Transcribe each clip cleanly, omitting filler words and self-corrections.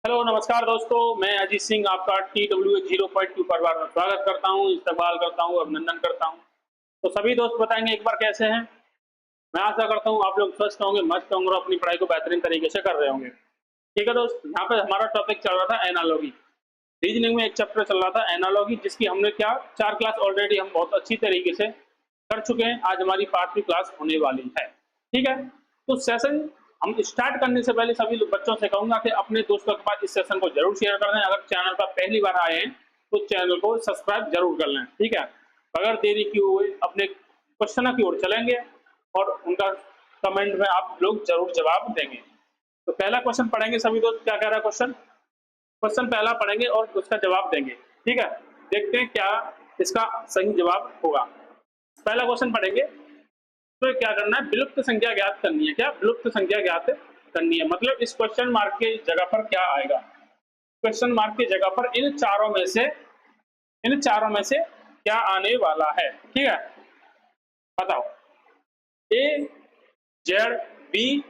Hello नमस्कार दोस्तों, मैं अजीत सिंह आपका TW0.2 परिवार में स्वागत करता हूं, इस्तकबाल करता हूं, अभिनंदन करता हूं। तो सभी दोस्त बताएंगे एक बार कैसे हैं। मैं आशा करता हूं आप लोग स्वस्थ होंगे, मस्त होंगे और अपनी पढ़ाई को बेहतरीन तरीके से कर रहे होंगे। ठीक है दोस्त, यहाँ पे हमारा टॉपिक चल रहा था एनालॉगी। रीजनिंग में एक चैप्टर चल रहा था एनालॉगी, जिसकी हमने क्या 4 क्लास ऑलरेडी हम बहुत अच्छी तरीके से कर चुके हैं। आज हमारी 5वीं क्लास होने वाली है। ठीक है, तो सेशन हम स्टार्ट करने से पहले सभी बच्चों से कहूंगा कि अपने दोस्तों के पास इस सेशन को जरूर शेयर कर दें। अगर चैनल पर पहली बार आए हैं तो चैनल को सब्सक्राइब जरूर कर लें। ठीक है, बगैर देरी किए हुए अपने क्वेश्चन की ओर चलेंगे और उनका कमेंट में आप लोग जरूर जवाब देंगे। तो पहला क्वेश्चन पढ़ेंगे सभी दोस्त। क्या कह रहा है क्वेश्चन? क्वेश्चन पहला पढ़ेंगे और उसका जवाब देंगे। ठीक है, देखते हैं क्या इसका सही जवाब होगा। पहला क्वेश्चन पढ़ेंगे तो क्या करना है, विलुप्त संख्या ज्ञात करनी है। क्या विलुप्त संख्या ज्ञात करनी है, मतलब इस क्वेश्चन मार्क के जगह पर क्या आएगा। क्वेश्चन मार्क की जगह पर इन चारों में से क्या आने वाला है। ठीक है, बताओ। ए, जेड, बी,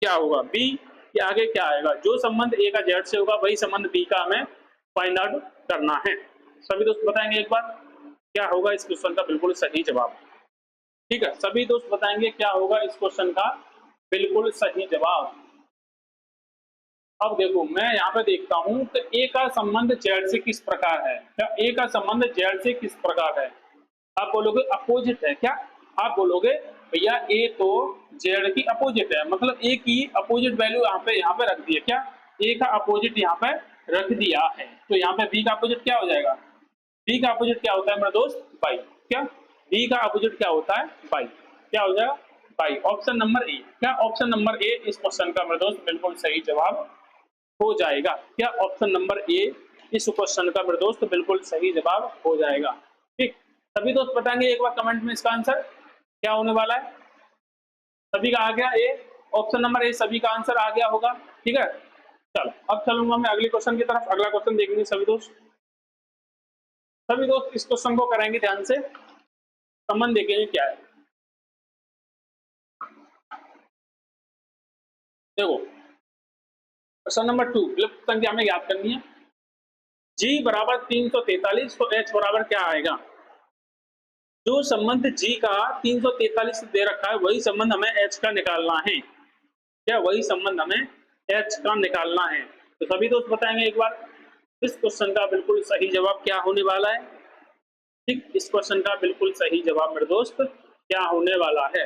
क्या होगा बी के आगे क्या आएगा। जो संबंध ए का जेड से होगा वही संबंध बी का हमें फाइंड आउट करना है। सभी दोस्त बताएंगे एक बार क्या होगा इस क्वेश्चन का बिल्कुल सही जवाब। ठीक है, सभी दोस्त बताएंगे क्या होगा इस क्वेश्चन का बिल्कुल सही जवाब। अब देखो, मैं यहाँ पे देखता हूँ कि ए का संबंध जेड से किस प्रकार है। क्या ए का संबंध जेड से किस प्रकार है? आप बोलोगे अपोजिट है। क्या आप बोलोगे भैया ए तो जेड की अपोजिट है, मतलब ए की अपोजिट वैल्यू यहाँ पे रख दी है। क्या ए का अपोजिट यहाँ पे रख दिया है, तो यहाँ पे बी का अपोजिट क्या हो जाएगा? बी का अपोजिट क्या होता है मेरे दोस्त? बाई। क्या बी का अपोजिट क्या होता है? बाई। क्या हो जाएगा? बाई। ऑप्शन नंबर ए। क्या ऑप्शन नंबर ए इस क्वेश्चन का मेरे दोस्त बिल्कुल सही जवाब हो जाएगा। क्या ऑप्शन नंबर ए इस क्वेश्चन का मेरे दोस्त बिल्कुल सही जवाब हो जाएगा। ठीक, सभी दोस्त बताएंगे एक बार कमेंट में इसका आंसर क्या होने वाला है। सभी का आ गया ए, ऑप्शन नंबर ए सभी का आंसर आ गया होगा। ठीक है, चलो अब चलूंगा मैं अगले क्वेश्चन की तरफ। अगला क्वेश्चन देखेंगे सभी दोस्त इस क्वेश्चन को करेंगे ध्यान से, संबंध देखेंगे क्या है। देखो, क्वेश्चन नंबर 2, विलुप्त संख्या हमें याद करनी है। G बराबर 343, तो H बराबर क्या आएगा? जो संबंध G का 343 दे रखा है वही संबंध हमें H का निकालना है। क्या वही संबंध हमें H का निकालना है? तो सभी दोस्त बताएंगे एक बार इस क्वेश्चन का बिल्कुल सही जवाब क्या होने वाला है। ठीक, इस क्वेश्चन का बिल्कुल सही जवाब मेरे दोस्त क्या होने वाला है,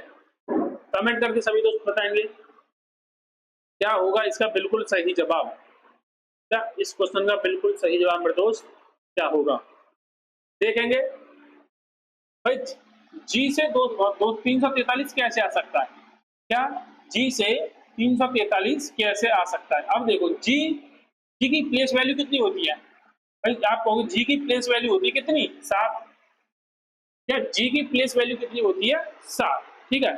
कमेंट करके सभी दोस्त बताएंगे क्या होगा इसका बिल्कुल सही जवाब। क्या इस क्वेश्चन का बिल्कुल सही जवाब मेरे दोस्त क्या होगा, देखेंगे। भाई जी से दो 343 कैसे आ सकता है? क्या जी से 343 कैसे आ सकता है? अब देखो, जी की प्लेस वैल्यू कितनी होती है? भाई आप कहोगे जी की प्लेस वैल्यू होती है कितनी? 7। क्या जी की प्लेस वैल्यू कितनी होती है? 7। ठीक है,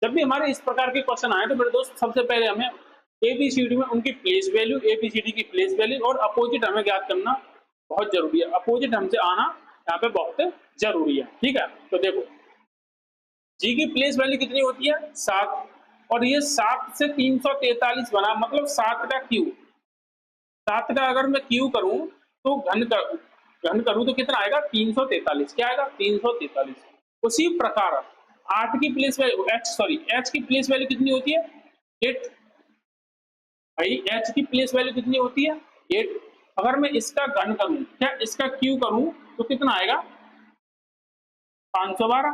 जब भी हमारे इस प्रकार के क्वेश्चन आए तो मेरे दोस्त सबसे पहले हमें एबीसीडी में उनकी प्लेस वैल्यू, एबीसीडी की प्लेस वैल्यू और अपोजिट हमें ज्ञात करना बहुत जरूरी है। अपोजिट हमसे आना यहाँ पे बहुत जरूरी है। ठीक है, तो देखो जी की प्लेस वैल्यू कितनी होती है? 7, और ये 7 से 343 बना, मतलब 7 का क्यू। 7 का अगर मैं क्यू करूं तो घन करूं तो कितना आएगा? 343। क्या आएगा? 343। उसी प्रकार 8 की प्लेस वैल्यू एच की प्लेस वैल्यू कितनी होती है? 8। भाई एच की प्लेस वैल्यू कितनी होती है? 8। अगर मैं इसका घन करूं, क्या इसका क्यू करूं तो कितना आएगा? 512।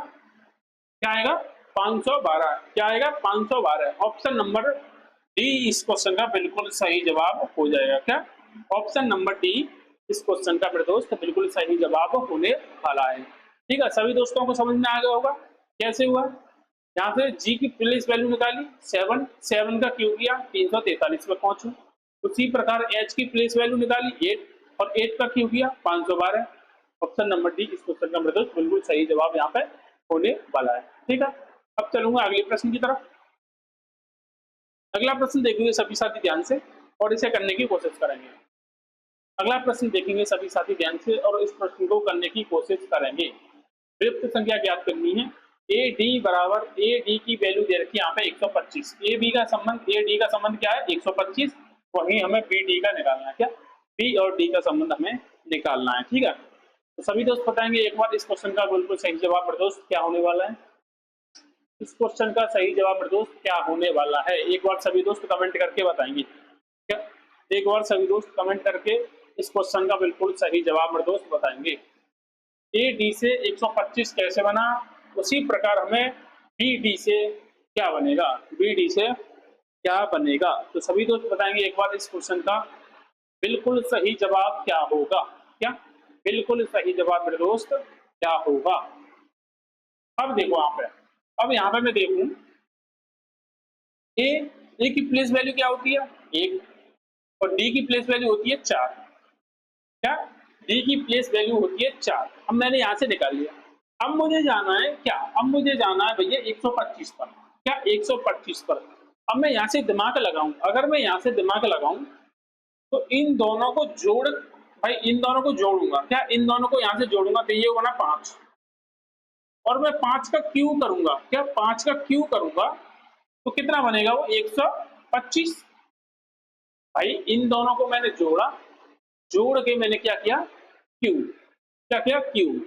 क्या आएगा? 512। क्या आएगा? 512। ऑप्शन नंबर डी इस क्वेश्चन का बिल्कुल सही जवाब हो जाएगा। क्या ऑप्शन नंबर डी इस क्वेश्चन का मेरे दोस्त बिल्कुल सही जवाब होने वाला है। ठीक है, सभी दोस्तों को समझ में आ गया होगा कैसे हुआ। यहाँ से जी की प्लेस वैल्यू निकाली 7, 7 का क्यू किया 343 पे पहुंचू। उसी प्रकार एच की प्लेस वैल्यू निकाली 8 और 8 का क्यू किया 512। ऑप्शन नंबर डी इस क्वेश्चन का मेरे दोस्त बिल्कुल सही जवाब यहाँ पे होने वाला है। ठीक है, अब चलूंगा अगले प्रश्न की तरफ। अगला प्रश्न देखेंगे सभी साथी ध्यान से और इसे करने की कोशिश करेंगे। अगला प्रश्न देखेंगे सभी साथी ध्यान से और इस प्रश्न को करने की कोशिश करेंगे। विलुप्त संख्या ज्ञात करनी है। ए डी बराबर, ए डी की वैल्यू दे रखी है यहाँ पे 125। ए बी का संबंध, ए डी का संबंध क्या है? 125। वहीं हमें बी डी का निकालना है। क्या बी और डी का संबंध हमें निकालना है। ठीक है, तो सभी दोस्त बताएंगे एक बार इस क्वेश्चन का बिल्कुल सही जवाब मेरे दोस्त क्या होने वाला है। इस क्वेश्चन का सही जवाब मेरे दोस्त क्या होने वाला है, एक बार सभी दोस्त कमेंट करके बताएंगे। क्या एक बार सभी दोस्त कमेंट करके इस क्वेश्चन का बिल्कुल सही जवाब मेरे दोस्त बताएंगे। ए डी से 125 कैसे बना, उसी प्रकार हमें बी डी से क्या बनेगा, बी डी से क्या बनेगा। तो सभी दोस्त बताएंगे एक बार इस क्वेश्चन का बिल्कुल सही जवाब क्या होगा। क्या बिल्कुल सही जवाब मेरे दोस्त क्या होगा। अब देखो यहाँ पे, अब यहाँ पे मैं देखूं ए की प्लेस वैल्यू क्या होती है 1 और डी की प्लेस वैल्यू होती है 4। क्या डी की प्लेस वैल्यू होती है 4। अब मैंने यहाँ से निकाल लिया। अब मुझे जाना है क्या, अब मुझे जाना है भैया 125 पर। क्या 125 पर। अब मैं यहाँ से दिमाग लगाऊं, अगर मैं यहाँ से दिमाग लगाऊं तो इन दोनों को जोड़, भाई इन दोनों को जोड़ूंगा। क्या इन दोनों को यहाँ से जोड़ूंगा तो ये होगा 5 और मैं 5 का क्यू करूंगा। क्या 5 का क्यू करूंगा तो कितना बनेगा वो 125। भाई इन दोनों को मैंने जोड़ा, जोड़ के मैंने क्या किया क्यू, क्या किया क्यू।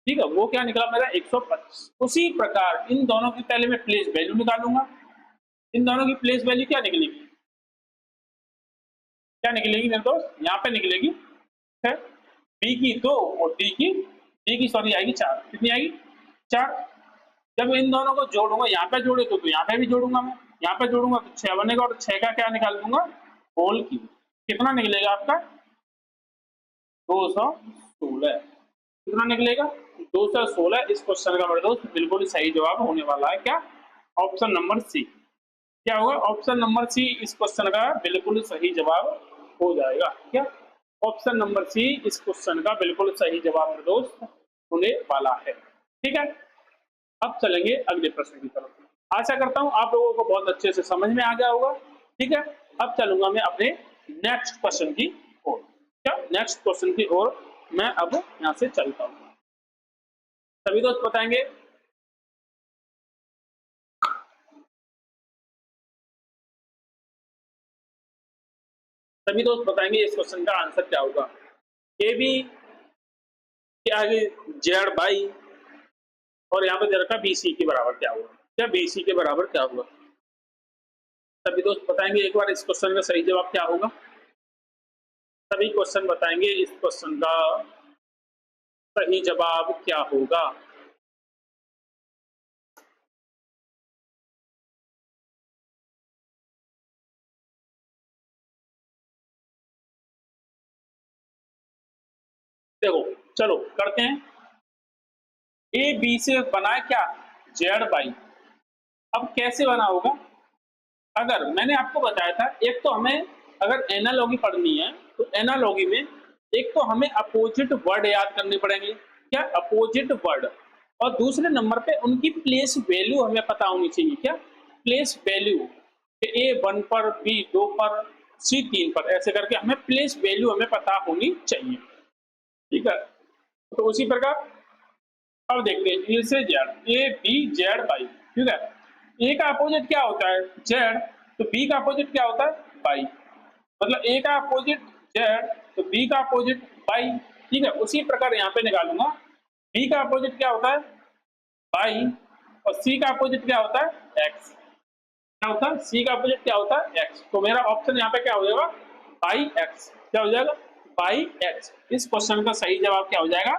ठीक है, वो क्या निकला मेरा 125। उसी प्रकार इन दोनों की पहले मैं प्लेस वैल्यू निकालूंगा। इन दोनों की प्लेस वैल्यू क्या निकलेगी, क्या निकलेगी मेरे दोस्त, यहाँ पे निकलेगी है बी की 2 और डी की सॉरी आएगी 4। कितनी आएगी 4। जब इन दोनों को जोड़ूंगा, यहाँ पे जोड़े तो यहाँ पे भी जोड़ूंगा, मैं यहाँ पे जोड़ूंगा तो 6 बनेगा और 6 का क्या निकाल दूंगा होल क्यूब। कितना निकलेगा आपका 216। कितना निकलेगा 216। इस क्वेश्चन का मेरे दोस्त बिल्कुल सही जवाब होने वाला है क्या, ऑप्शन नंबर सी। क्या होगा ऑप्शन नंबर सी इस क्वेश्चन का बिल्कुल सही जवाब हो जाएगा। क्या ऑप्शन नंबर सी इस क्वेश्चन का बिल्कुल सही जवाब मेरे दोस्त होने वाला है। ठीक है, अब चलेंगे अगले प्रश्न की तरफ। आशा करता हूं आप लोगों को बहुत अच्छे से समझ में आ गया होगा। ठीक है, अब चलूंगा मैं अपने नेक्स्ट क्वेश्चन की ओर। क्या नेक्स्ट क्वेश्चन की ओर मैं अब यहां से चलता हूं। सभी दोस्त बताएंगे सभी दोस्त बताएंगे इस क्वेश्चन का आंसर क्या होगा। ए बी के आगे जेड बाई और यहाँ पे दे रखा बी सी के बराबर क्या होगा। क्या बी सी के बराबर क्या होगा, सभी दोस्त बताएंगे एक बार इस क्वेश्चन का सही जवाब क्या होगा। सभी क्वेश्चन बताएंगे इस क्वेश्चन का सही जवाब क्या होगा। देखो चलो करते हैं। ए बी से बना है क्या जेड बाई। अब कैसे बना होगा, अगर मैंने आपको बताया था एक तो हमें अगर एनालॉगी पढ़नी है तो एनालॉगी में एक तो हमें अपोजिट वर्ड याद करने पड़ेंगे। क्या अपोजिट वर्ड, और दूसरे नंबर पे उनकी प्लेस वैल्यू हमें पता होनी चाहिए। क्या प्लेस वैल्यू, ए 1 पर बी 2 पर सी 3 पर, ऐसे करके हमें प्लेस वैल्यू हमें पता होनी चाहिए। ठीक है, तो उसी प्रकार अब देखते हैं ए से Z, A B Z by. ठीक है, ए का अपोजिट क्या होता है जेड, तो बी का अपोजिट क्या होता है बाई। मतलब ए का अपोजिट जेड तो बी का अपोजिट बाई। ठीक है, उसी प्रकार यहाँ पे निकालूंगा बी का अपोजिट क्या होता है बाई और सी का अपोजिट क्या होता है एक्स। क्या होता है सी का अपोजिट क्या होता है एक्स। तो मेरा ऑप्शन यहाँ पे क्या हो जाएगा बाई एक्स। क्या हो जाएगा बाई एक्स। इस क्वेश्चन का सही जवाब क्या हो जाएगा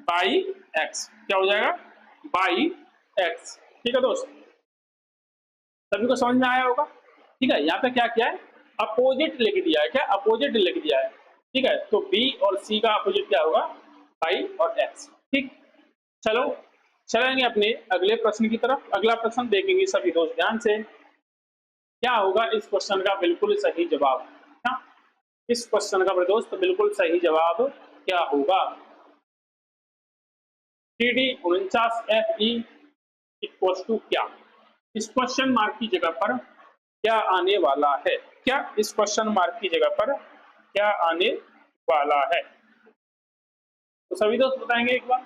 बाई एक्स। क्या हो जाएगा बाई एक्स। ठीक है दोस्त, सभी को समझ में आया होगा। ठीक है, यहाँ पे क्या किया है अपोजिट लिख दिया है। क्या अपोजिट लिख दिया है। ठीक है, तो बी और सी का अपोजिट क्या होगा बाई और एक्स। ठीक, चलो चलेंगे अपने अगले प्रश्न की तरफ। अगला प्रश्न देखेंगे सभी दोस्त ध्यान से। क्या होगा इस क्वेश्चन का बिल्कुल सही जवाब। क्या इस क्वेश्चन का दोस्त बिल्कुल सही जवाब क्या होगा। C D 49 F E equal to क्या, इस क्वेश्चन मार्क की जगह पर क्या आने वाला है। क्या इस क्वेश्चन मार्क की जगह पर क्या आने वाला है, तो सभी दोस्त बताएंगे एक बार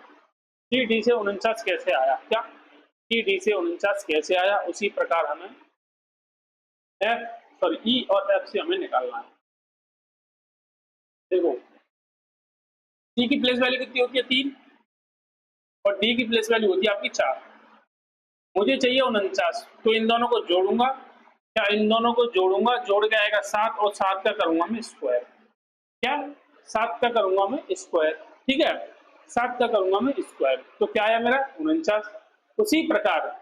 सी डी से 49 कैसे आया। क्या सी डी से 49 कैसे आया, उसी प्रकार हमें सॉरी ई और एफ से हमें निकालना है। देखो सी की प्लेस वैल्यू कितनी होती है 3 और डी की प्लेस वैल्यू होती है आपकी 4। मुझे चाहिए 49, तो इन दोनों को जोड़ूंगा, क्या इन दोनों को जोड़ूंगा, जोड़ के आएगा 7 और 7 का करूंगा मैं स्क्वायर, क्या 7 का करूंगा मैं स्क्वायर, ठीक है 7 का करूंगा मैं स्क्वायर, तो क्या आया मेरा 49। उसी प्रकार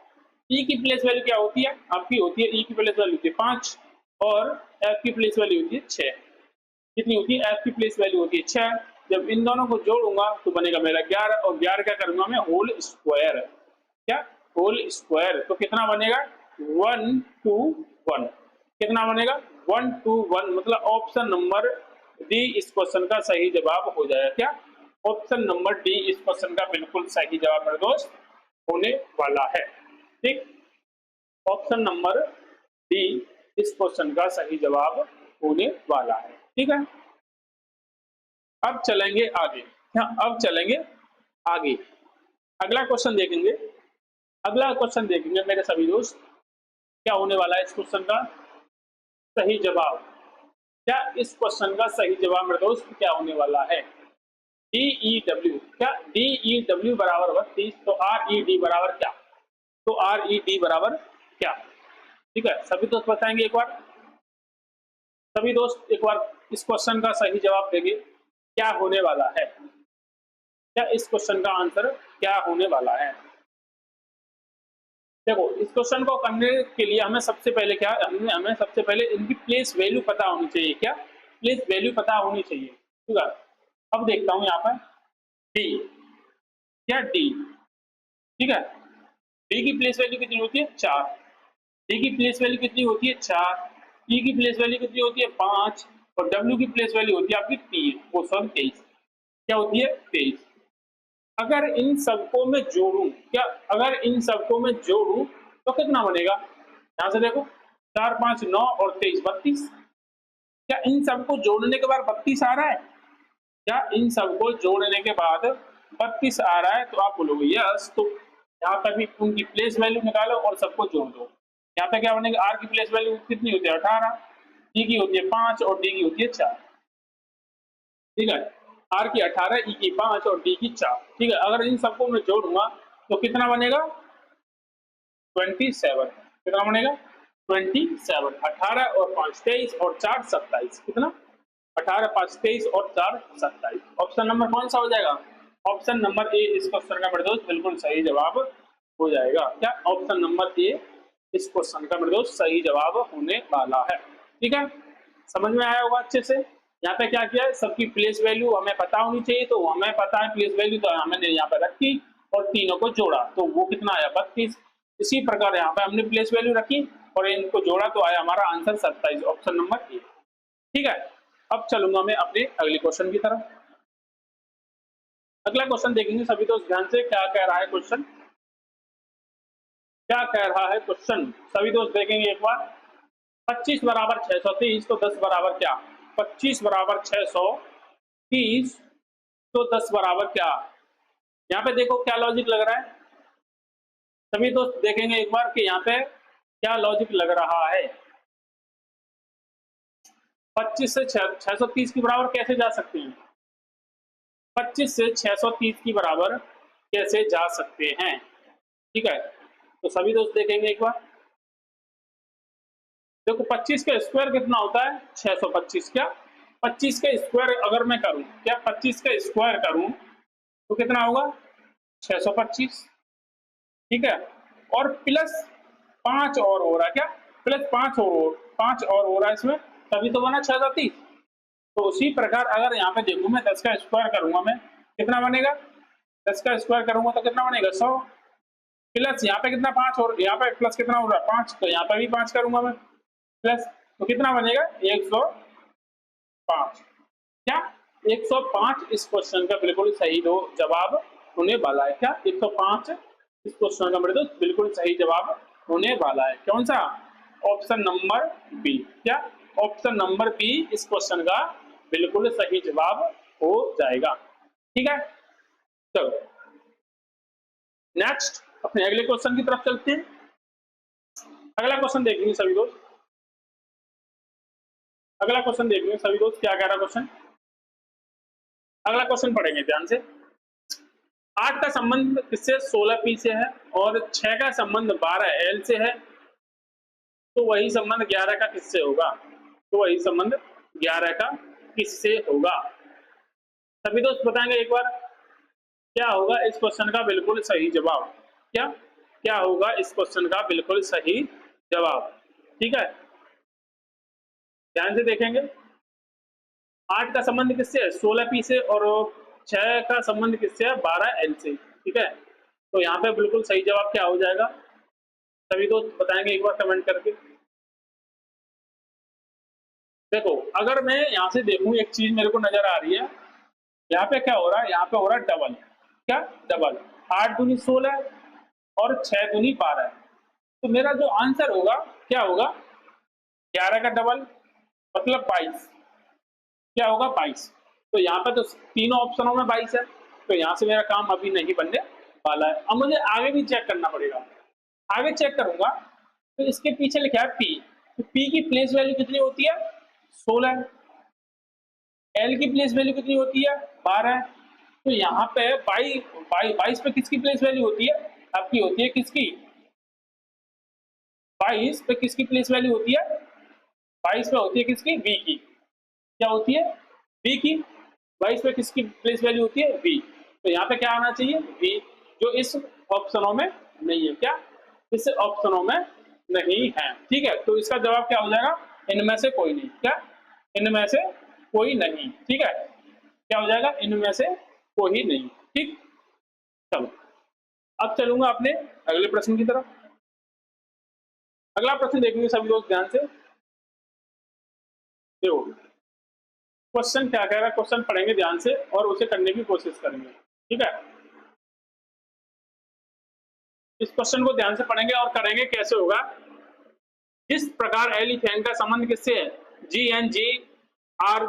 ई की प्लेस वैल्यू क्या होती है आपकी, होती है ई की प्लेस वैल्यू होती है 5 और एफ की प्लेस वैल्यू होती है 6। कितनी होती है, एफ की प्लेस वैल्यू होती है 6। जब इन दोनों को जोड़ूंगा तो बनेगा मेरा 11 और 11 क्या करूंगा मैं होल स्क्वायर, क्या होल स्क्वायर, तो कितना बनेगा 1 to 1, कितना बनेगा 1 to 1, मतलब ऑप्शन नंबर डी इस क्वेश्चन का सही जवाब हो जाएगा। क्या ऑप्शन नंबर डी इस क्वेश्चन का बिल्कुल सही जवाब मेरे दोस्त होने वाला है। ठीक, ऑप्शन नंबर डी इस क्वेश्चन का सही जवाब होने वाला है। ठीक है, अब चलेंगे आगे, अब चलेंगे आगे, अगला क्वेश्चन देखेंगे। अगला क्वेश्चन देखेंगे मेरे सभी दोस्त, क्या होने वाला है इस क्वेश्चन का सही जवाब, क्या इस क्वेश्चन का सही जवाब मेरे दोस्त क्या होने वाला है, डी ई डब्ल्यू, क्या डी ई डब्ल्यू बराबर 32, तो आर ई डी बराबर क्या, तो आर ई डी बराबर क्या। ठीक है, सभी दोस्त बताएंगे एक बार, सभी दोस्त एक बार इस क्वेश्चन का सही जवाब देंगे, क्या होने वाला है, क्या इस क्वेश्चन का आंसर क्या होने वाला है। देखो इस क्वेश्चन को करने के लिए हमें सबसे पहले क्या, हमें सबसे पहले इनकी प्लेस वैल्यू पता होनी चाहिए, क्या प्लेस वैल्यू पता होनी चाहिए। ठीक है, अब देखता हूं यहाँ पर डी, क्या डी, ठीक है डी की प्लेस वैल्यू कितनी होती है 4, डी की प्लेस वैल्यू कितनी होती है 4, ई की प्लेस वैल्यू कितनी होती है 5 और डब्ल्यू की प्लेस वैल्यू होती है आपकी 3, वो सॉरी 23, क्या होती है 23। अगर इन सबको मैं जोड़ूं, क्या अगर इन सबको मैं जोड़ूं तो कितना बनेगा, यहां से देखो 4 5 9 और 23 32, क्या इन सबको जोड़ने के बाद 32 आ रहा है, क्या इन सबको जोड़ने के बाद 32 आ रहा है, तो आप बोलोगे यस, तो यहाँ पर भी उनकी प्लेस वैल्यू निकालो और सबको जोड़ दो। यहाँ पे क्या बनेगा, आर की प्लेस वैल्यू कितनी होती है 18, ई की होती है 5 और डी की होती है 4। ठीक है, आर की 18, ई की 5 और डी की 4। ठीक है, अगर इन सबको मैं जोड़ूंगा तो कितना बनेगा 27, कितना बनेगा 27, 18 और 5 23 और 4 27, कितना 18 5 23 और 4 27। ऑप्शन नंबर कौन सा हो जाएगा, ऑप्शन नंबर ए इस क्वेश्चन का मेरे दोस्त बिल्कुल सही जवाब हो जाएगा। क्या ऑप्शन नंबर ए इस क्वेश्चन का मेरे दोस्त सही जवाब होने वाला है। ठीक है, समझ में आया होगा अच्छे से। यहाँ पे क्या किया है, सबकी प्लेस वैल्यू हमें पता होनी चाहिए, तो हमें पता है प्लेस वैल्यू, तो हमने यहाँ पे रखी और तीनों को जोड़ा, तो वो कितना आया 32। इसी प्रकार यहाँ पे हमने प्लेस वैल्यू रखी और इनको जोड़ा तो आया हमारा आंसर 27, ऑप्शन नंबर ए। ठीक है, अब चलूंगा मैं अपने अगले क्वेश्चन की तरफ। अगला क्वेश्चन देखेंगे सभी दोस्त ध्यान से, क्या कह रहा है क्वेश्चन, क्या कह रहा है क्वेश्चन, सभी दोस्त देखेंगे एक बार। 25 बराबर 630, तो 10 बराबर क्या, 25 बराबर 630 तो 10 बराबर क्या। यहाँ पे देखो क्या लॉजिक लग रहा है, सभी दोस्त देखेंगे एक बार कि यहाँ पे क्या लॉजिक लग रहा है। 25 से 630 के बराबर कैसे जा सकते हैं, 25 से 630 की बराबर कैसे जा सकते हैं। ठीक है, तो सभी दोस्त देखेंगे एक बार, देखो 25 का स्क्वायर कितना होता है 625, क्या 25 का स्क्वायर अगर मैं करूं, क्या 25 का स्क्वायर करूं तो कितना होगा 625। ठीक है, और प्लस 5 और हो रहा है, क्या प्लस 5 और हो रहा है इसमें, तभी तो बना 630। तो उसी प्रकार अगर यहाँ पे देखूं मैं 10 का स्क्वायर करूंगा मैं, कितना बनेगा 10 का स्क्वायर करूंगा तो कितना बनेगा 100, प्लस यहाँ पे कितना 5 और यहाँ पे प्लस कितना हो रहा है 5, तो यहाँ पे भी 5 करूंगा मैं प्लस, तो कितना बनेगा 105। क्या 105 इस क्वेश्चन का बिल्कुल सही दो जवाब होने वाला है। क्या 105 इस क्वेश्चन का मेरे दोस्त बिल्कुल सही जवाब होने वाला है। कौन सा, ऑप्शन नंबर बी, क्या ऑप्शन नंबर बी इस क्वेश्चन का बिल्कुल सही जवाब हो जाएगा। ठीक है, चलो नेक्स्ट अपने अगले क्वेश्चन की तरफ चलते हैं। अगला क्वेश्चन देखेंगे सभी दोस्त, अगला क्वेश्चन देखिए सभी दोस्त क्या कह रहा क्वेश्चन। अगला क्वेश्चन पढ़ेंगे ध्यान से। 8 का संबंध किससे 16 पी से है और 6 का संबंध 12 एल से है, तो वही संबंध 11 का किससे होगा। तो वही संबंध 11 का किससे होगा। सभी दोस्त बताएंगे एक बार क्या होगा इस क्वेश्चन का बिल्कुल सही जवाब। क्या क्या होगा इस क्वेश्चन का बिल्कुल सही जवाब। ठीक है, ध्यान से देखेंगे। 8 का संबंध किससे है 16 पी से और 6 का संबंध किससे है 12 एल से। ठीक है, तो यहाँ पे बिल्कुल सही जवाब क्या हो जाएगा, सभी दोस्त बताएंगे एक बार कमेंट करके। देखो अगर मैं यहाँ से देखूं एक चीज मेरे को नजर आ रही है, यहाँ पे क्या हो रहा है, यहाँ पे हो रहा है डबल। क्या डबल, 8 दूनी 16 और 6 दूनी 12। तो मेरा जो आंसर होगा क्या होगा 11 का डबल मतलब 22। क्या होगा 22। तो यहाँ पे तो तीनों ऑप्शनों में 22 है, तो यहाँ से मेरा काम अभी नहीं बनने वाला है। अब मुझे आगे भी चेक करना पड़ेगा। आगे चेक करूंगा तो इसके पीछे लिखा है पी, तो पी की प्लेस वैल्यू कितनी होती है 16, एल की प्लेस वैल्यू कितनी होती है 12। तो यहाँ पे 22 पे किसकी प्लेस वैल्यू होती है, आपकी होती है किसकी 22 पे किसकी प्लेस वैल्यू होती है, 22 पे होती है किसकी बी की। क्या होती है बी की। 22 पे किसकी प्लेस वैल्यू होती है बी, तो यहाँ पे क्या आना चाहिए बी, जो इस ऑप्शनों में नहीं है। क्या इस ऑप्शनों में नहीं है। ठीक है, तो इसका जवाब क्या हो जाएगा इनमें से कोई नहीं। क्या इनमें से कोई नहीं। ठीक है, क्या हो जाएगा इनमें से कोई नहीं। ठीक, चलो अब चलूंगा अपने अगले प्रश्न की तरफ। अगला प्रश्न देखेंगे सभी लोग ध्यान से। देखो क्वेश्चन क्या कह रहा है, क्वेश्चन पढ़ेंगे ध्यान से और उसे करने की कोशिश करेंगे। ठीक है, इस क्वेश्चन को ध्यान से पढ़ेंगे और करेंगे कैसे होगा। जिस प्रकार एलिफेन का संबंध किससे है G N G R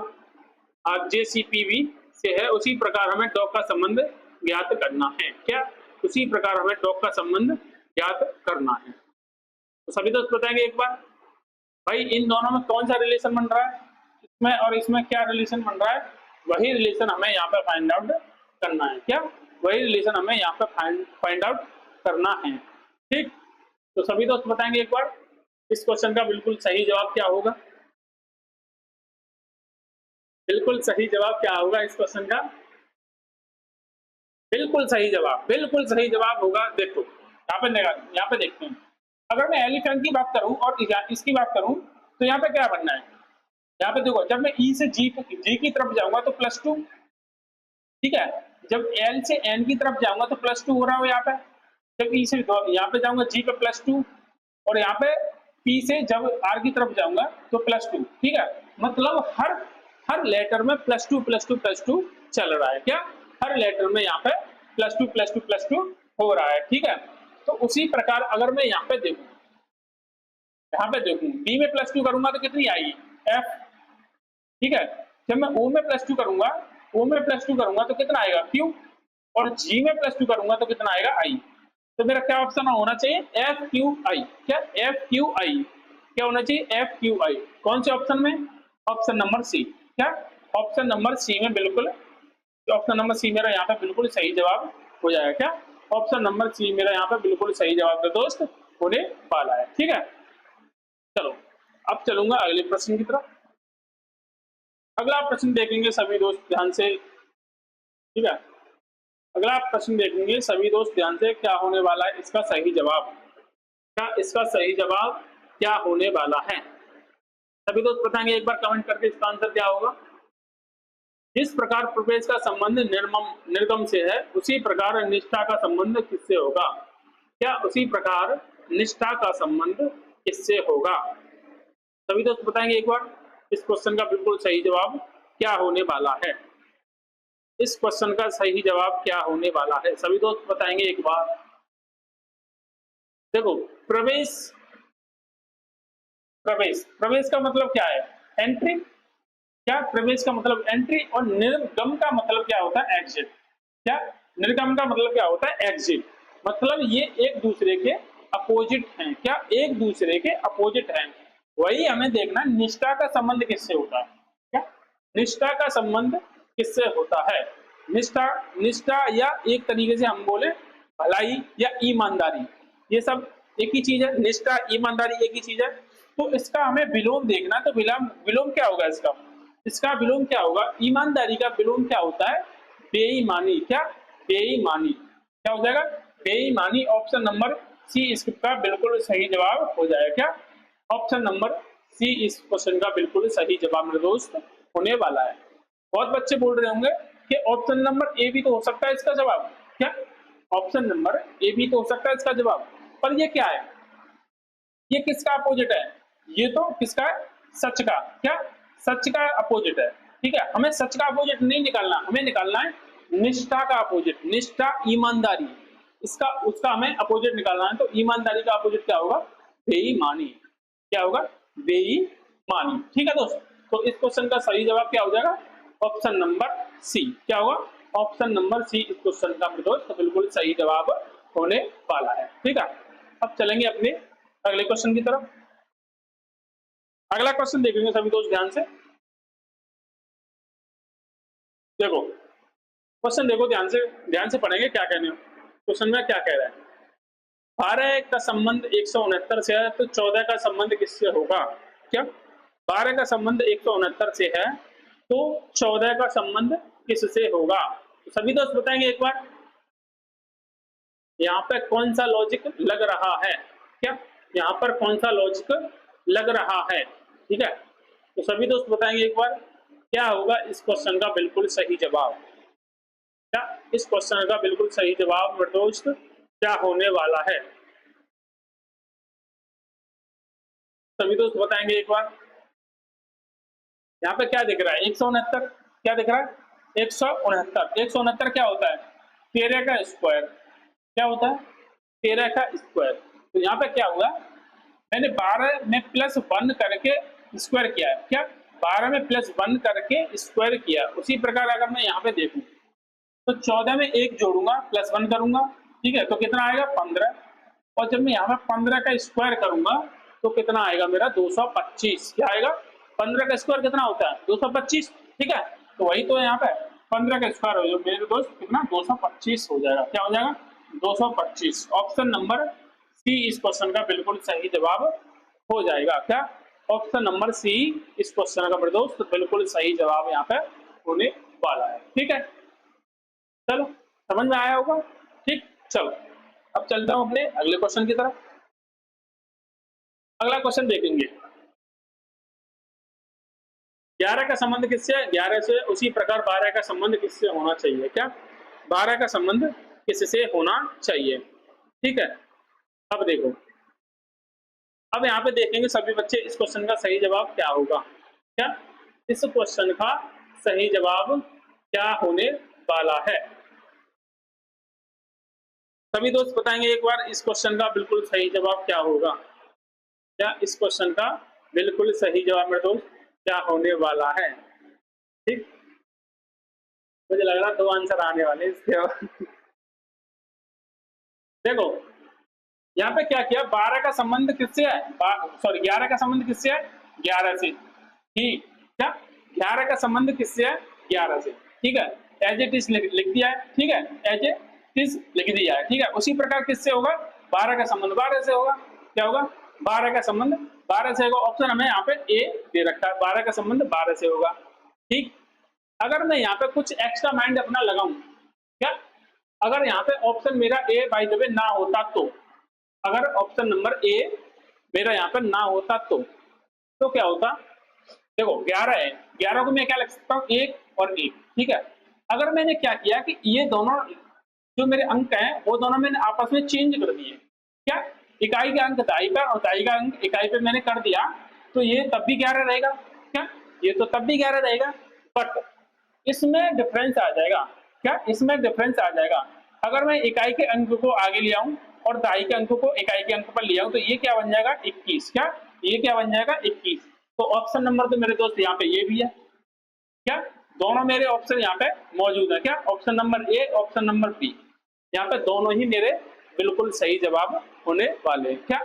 R J C P V से है, उसी प्रकार हमें डॉग का संबंध ज्ञात करना है। क्या उसी प्रकार हमें डॉग का संबंध ज्ञात करना है। तो सभी दोस्त बताएंगे एक बार भाई इन दोनों में कौन सा रिलेशन बन रहा है, इसमें और इसमें क्या रिलेशन बन रहा है, वही रिलेशन हमें यहाँ पे फाइंड आउट करना है। क्या वही रिलेशन हमें यहाँ पे फाइंड आउट करना है। ठीक, तो सभी दोस्त बताएंगे एक बार इस क्वेश्चन का बिल्कुल सही जवाब क्या होगा। बिल्कुल सही जवाब क्या होगा इस क्वेश्चन का, बिल्कुल सही जवाब, बिल्कुल सही जवाब होगा। देखो यहाँ पे देखते हैं, अगर मैं एलिफेंट की बात करूं और इसकी बात करूं तो यहाँ पे क्या बनना है, यहाँ पे देखो जब मैं ई से जी की तरफ जाऊंगा तो +2। ठीक है, जब एल से एन की तरफ जाऊंगा तो +2 हो रहा है यहाँ पे। जब ई से यहाँ पे जाऊंगा जी पे +2 और यहाँ पे पी से जब आर की तरफ जाऊंगा तो +2। ठीक है, मतलब हर लेटर में +2 चल रहा है। क्या हर लेटर में यहाँ पे +2 हो रहा है। ठीक है, तो उसी प्रकार अगर मैं यहाँ पे देखूं बी में +2 करूंगा तो कितनी आएगी एफ। ठीक है, जब मैं ओ में +2 करूंगा तो कितना आएगा क्यू, और जी में +2 करूंगा तो कितना आएगा आई। तो मेरा क्या ऑप्शन होना चाहिए एफ क्यू आई। क्या एफ क्यू आई, क्या होना चाहिए एफ क्यू आई। कौन से ऑप्शन में, ऑप्शन नंबर सी। क्या ऑप्शन नंबर सी में बिल्कुल, ऑप्शन नंबर सी मेरा यहाँ पे बिल्कुल सही जवाब हो जाएगा। क्या ऑप्शन नंबर सी मेरा यहाँ पे बिल्कुल सही जवाब दोस्त होने वाला है। ठीक है, चलो अब चलूंगा अगले प्रश्न की तरफ। अगला प्रश्न देखेंगे सभी दोस्त ध्यान से। ठीक है, अगला प्रश्न देखेंगे सभी दोस्त ध्यान से, क्या होने वाला है इसका सही जवाब, क्या इसका सही जवाब क्या होने वाला है। सभी दोस्त बताएंगे एक बार कमेंट करके इसका आंसर क्या होगा। जिस प्रकार प्रवेश का संबंध निर्गम से है उसी प्रकार निष्ठा का संबंध किससे होगा। क्या उसी प्रकार निष्ठा का संबंध किससे होगा। सभी दोस्त बताएंगे एक बार इस क्वेश्चन का बिल्कुल सही जवाब क्या होने वाला है। इस क्वेश्चन का सही जवाब क्या होने वाला है, सभी दोस्त बताएंगे एक बार। देखो प्रवेश का मतलब क्या है एंट्री। क्या प्रवेश का मतलब एंट्री और निर्गम का मतलब क्या होता है एग्जिट। क्या निर्गम का मतलब क्या होता है एग्जिट, मतलब ये एक दूसरे के अपोजिट हैं। क्या एक दूसरे के अपोजिट हैं। वही हमें देखना है, निष्ठा का संबंध किससे होता है। क्या निष्ठा का संबंध किससे होता है। निष्ठा, निष्ठा या एक तरीके से हम बोले भलाई या ईमानदारी, ये सब एक ही चीज है। निष्ठा ईमानदारी एक ही चीज है। तो इसका हमें विलोम देखना है। तो विलोम, विलोम क्या होगा इसका, इसका विलोम क्या होगा। ईमानदारी का विलोम क्या होता है, बेईमानी। क्या बेईमानी, क्या हो जाएगा बेईमानी। ऑप्शन नंबर सी इसका बिल्कुल सही जवाब हो जाएगा। क्या ऑप्शन नंबर सी इस क्वेश्चन का बिल्कुल सही जवाब मेरे दोस्त होने वाला है। बहुत बच्चे बोल रहे होंगे कि ऑप्शन नंबर ए भी तो हो सकता है इसका जवाब। क्या ऑप्शन नंबर ए भी तो हो सकता है इसका जवाब, पर ये क्या है, ये किसका अपोजिट है, ये तो किसका है, सच का। क्या सच का अपोजिट है। ठीक है, हमें सच का अपोजिट नहीं निकालना, हमें निकालना है निष्ठा का अपोजिट। निष्ठा ईमानदारी, इसका उसका हमें अपोजिट निकालना है। तो ईमानदारी का अपोजिट क्या होगा, बेईमानी। क्या होगा, बेईमानी। ठीक है दोस्त, तो इस क्वेश्चन का सही जवाब क्या हो जाएगा, ऑप्शन नंबर सी। क्या होगा, ऑप्शन नंबर सी इस क्वेश्चन का दोस्त बिल्कुल सही जवाब होने वाला है। ठीक है, अब चलेंगे अपने अगले क्वेश्चन की तरफ। अगला क्वेश्चन देखेंगे सभी दोस्त ध्यान से। देखो क्वेश्चन, देखो ध्यान से पढ़ेंगे क्या कहने हो। क्वेश्चन में क्या कह रहा है, 12 का संबंध 169 से है, तो 14 का संबंध किससे होगा। क्या 12 का संबंध 169 से है, तो 14 का संबंध किससे होगा। तो सभी दोस्त बताएंगे एक बार, यहाँ पे कौन सा लॉजिक लग रहा है। क्या यहाँ पर कौन सा लॉजिक लग रहा है। ठीक है, तो सभी दोस्त बताएंगे एक बार, क्या होगा इस क्वेश्चन का बिल्कुल सही जवाब। क्या इस क्वेश्चन का बिल्कुल सही जवाब मेरे दोस्त क्या होने वाला है, सभी दोस्त बताएंगे एक बार। यहाँ पे क्या दिख रहा है, 169। क्या दिख रहा है, 169। 169 क्या होता है, 13 का स्क्वायर। क्या होता है, 13 का स्क्वायर। तो यहाँ पे क्या हुआ, मैंने 12 में +1 करके स्क्वायर किया है। क्या 12 में +1 करके स्क्वायर किया। उसी प्रकार अगर मैं यहाँ पे देखूं तो 14 में 1 जोड़ूंगा, +1 करूंगा। ठीक है, तो कितना आएगा 15। और जब मैं यहाँ पे 15 का स्क्वायर करूंगा तो कितना आएगा मेरा 225। क्या आएगा, 15 का स्क्वायर कितना होता है 225। ठीक है, तो वही तो यहाँ पे 15 का स्क्वायर हो जाएगा मेरे दोस्त कितना 225 हो जाएगा। क्या हो जाएगा 225। ऑप्शन नंबर सी इस क्वेश्चन का बिल्कुल सही जवाब हो जाएगा। क्या ऑप्शन नंबर सी इस क्वेश्चन का मेरे दोस्त बिल्कुल सही जवाब यहाँ पे होने वाला है। ठीक है, चलो समझ में आया होगा। ठीक, चलो अब चलता हूं अपने अगले क्वेश्चन की तरफ। अगला क्वेश्चन देखेंगे, 11 का संबंध किससे है, 11 से। उसी प्रकार 12 का संबंध किससे होना चाहिए। क्या 12 का संबंध किससे होना चाहिए। ठीक है, अब देखो, अब यहाँ पे देखेंगे सभी बच्चे इस क्वेश्चन का सही जवाब क्या होगा। क्या इस क्वेश्चन का सही जवाब क्या होने वाला है, सभी दोस्त बताएंगे एक बार इस क्वेश्चन का बिल्कुल सही जवाब क्या होगा। क्या इस क्वेश्चन का बिल्कुल सही जवाब मेरे दोस्त क्या होने वाला है। ठीक, मुझे लग रहा 2 आंसर आने वाले इसके। देखो यहाँ पे क्या किया, 12 का संबंध किससे है, सॉरी 11 का संबंध किससे है 11 से। ठीक, क्या 11 का संबंध किससे है 11 से। ठीक है, एज इट इज लिख दिया है। ठीक है, एज इट इज लिख दिया है। ठीक है, उसी प्रकार किससे होगा, 12 का संबंध 12 से होगा। क्या होगा, 12 का संबंध 12 से होगा। ऑप्शन हमें यहाँ पे ए दे रखा है, 12 का संबंध 12 से होगा। ठीक, अगर मैं यहाँ पे कुछ एक्स्ट्रा माइंड अपना लगाऊं, क्या अगर यहाँ पे ऑप्शन मेरा ए बाय द वे ना होता, तो अगर ऑप्शन नंबर ए मेरा यहाँ पर ना होता तो क्या होता। देखो 11 है, 11 को मैं क्या लिख सकता हूँ 1 और 1। ठीक है, अगर मैंने क्या किया कि ये दोनों जो मेरे अंक हैं वो दोनों मैंने आपस में चेंज कर दिए। क्या इकाई का अंक दाई का और दाई का अंक इकाई पे मैंने कर दिया, तो ये तब भी 11 रहेगा। क्या ये तो तब भी 11 रहेगा, बट इसमें डिफरेंस आ जाएगा। क्या इसमें डिफरेंस आ जाएगा, अगर मैं इकाई के अंक को आगे ले आऊं और दाई के अंक को इकाई के अंक पर ले आऊं तो ये क्या बन जाएगा 21। क्या ये क्या बन जाएगा 21। तो ऑप्शन नंबर तो मेरे दोस्त यहाँ पे ये भी है। क्या दोनों मेरे ऑप्शन यहाँ पे मौजूद है। क्या option number A, option number B, यहाँ पे दोनों ही मेरे बिल्कुल सही जवाब होने वाले हैं। क्या